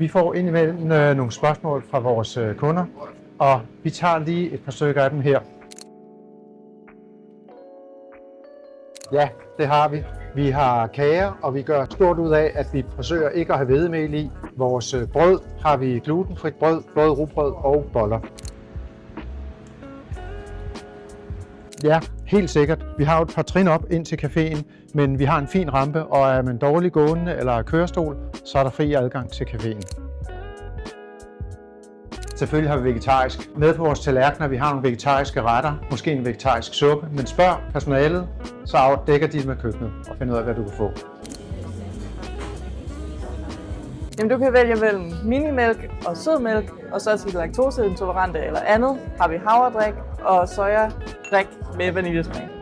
Vi får indimellem nogle spørgsmål fra vores kunder, og vi tager lige et par stykker af dem her. Ja, det har vi. Vi har kager, og vi gør stort ud af, at vi forsøger ikke at have hvedemel i. Vores brød har vi glutenfrit brød, både rugbrød og boller. Ja, helt sikkert. Vi har jo et par trin op ind til caféen, men vi har en fin rampe, og er man dårligt gående eller kørestol, så er der fri adgang til caféen. Selvfølgelig har vi vegetarisk. Med på vores tallerkener, vi har nogle vegetariske retter, måske en vegetarisk suppe, men spørg personalet, så afdækker de med køkkenet og finder ud af, hvad du kan få. Jamen, du kan vælge mellem minimælk og sødmælk, og så til laktoseintolerante eller andet har vi havredrik og sojadrik med vaniljesmag.